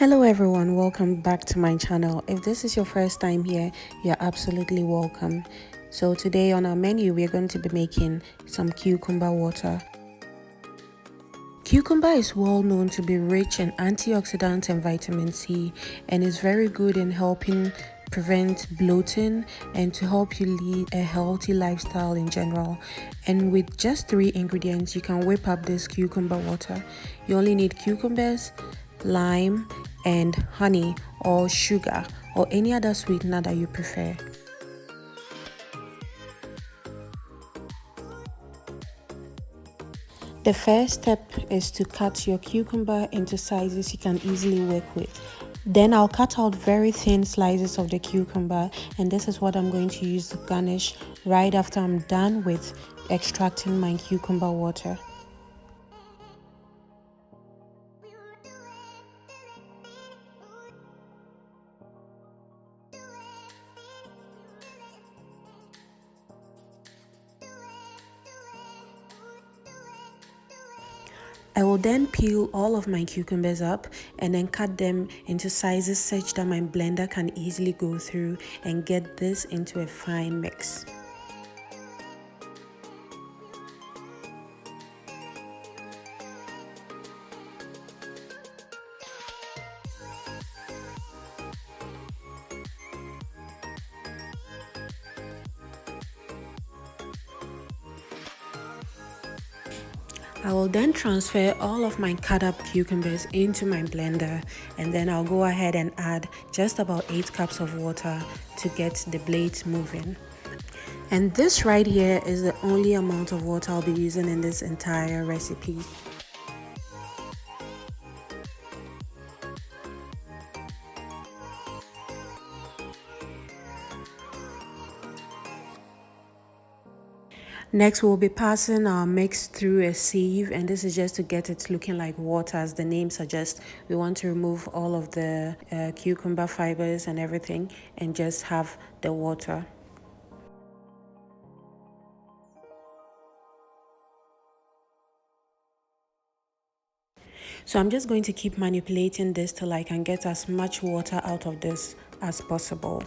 Hello everyone, welcome back to my channel. If this is your first time here, you're absolutely welcome. So today on our menu, we're going to be making some cucumber water. Cucumber is well known to be rich in antioxidants and vitamin C, and is very good in helping prevent bloating and to help you lead a healthy lifestyle in general. And with just 3 ingredients, you can whip up this cucumber water. You only need cucumbers, lime, and honey or sugar or any other sweetener that you prefer. The first step is to cut your cucumber into sizes you can easily work with. Then I'll cut out very thin slices of the cucumber, and this is what I'm going to use to garnish right after I'm done with extracting my cucumber water. I will then peel all of my cucumbers up and then cut them into sizes such that my blender can easily go through and get this into a fine mix. I will then transfer all of my cut up cucumbers into my blender, and then I'll go ahead and add just about 8 cups of water to get the blades moving. And this right here is the only amount of water I'll be using in this entire recipe. Next, we'll be passing our mix through a sieve, and this is just to get it looking like water. As the name suggests, we want to remove all of the cucumber fibers and everything and just have the water. So I'm just going to keep manipulating this till I can get as much water out of this as possible.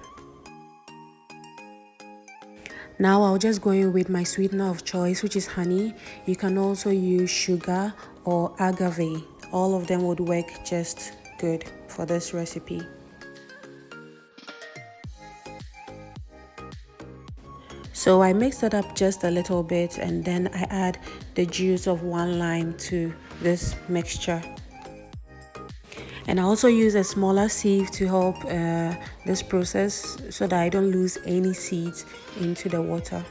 Now I'll just go in with my sweetener of choice, which is honey. You can also use sugar or agave. All of them would work just good for this recipe. So I mixed it up just a little bit, and then I add the juice of 1 lime to this mixture. And I also use a smaller sieve to help this process so that I don't lose any seeds into the water.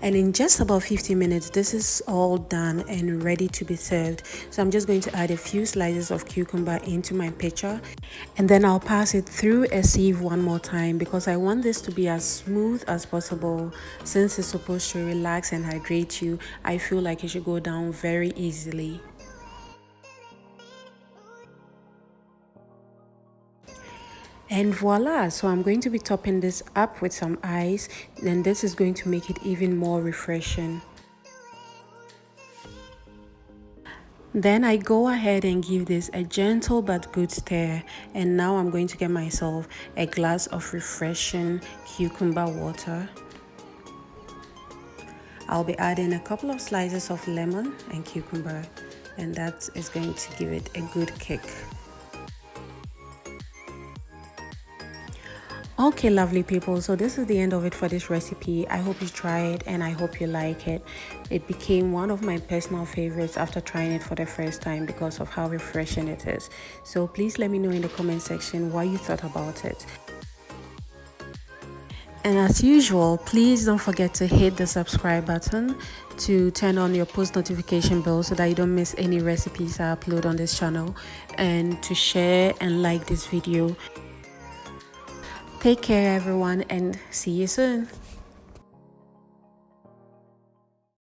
And in just about 15 minutes, this is all done and ready to be served. So I'm just going to add a few slices of cucumber into my pitcher, and then I'll pass it through a sieve one more time because I want this to be as smooth as possible. Since it's supposed to relax and hydrate you, I feel like it should go down very easily. And voila, so I'm going to be topping this up with some ice, and this is going to make it even more refreshing. Then I go ahead and give this a gentle but good stir, and now I'm going to get myself a glass of refreshing cucumber water. I'll be adding a couple of slices of lemon and cucumber, and that is going to give it a good kick. Okay, lovely people, so this is the end of it for this recipe. I hope you try it and I hope you like it. It became one of my personal favorites after trying it for the first time because of how refreshing it is. So please let me know in the comment section what you thought about it. And as usual, please don't forget to hit the subscribe button to turn on your post notification bell so that you don't miss any recipes I upload on this channel, and to share and like this video. Take care everyone, and see you soon.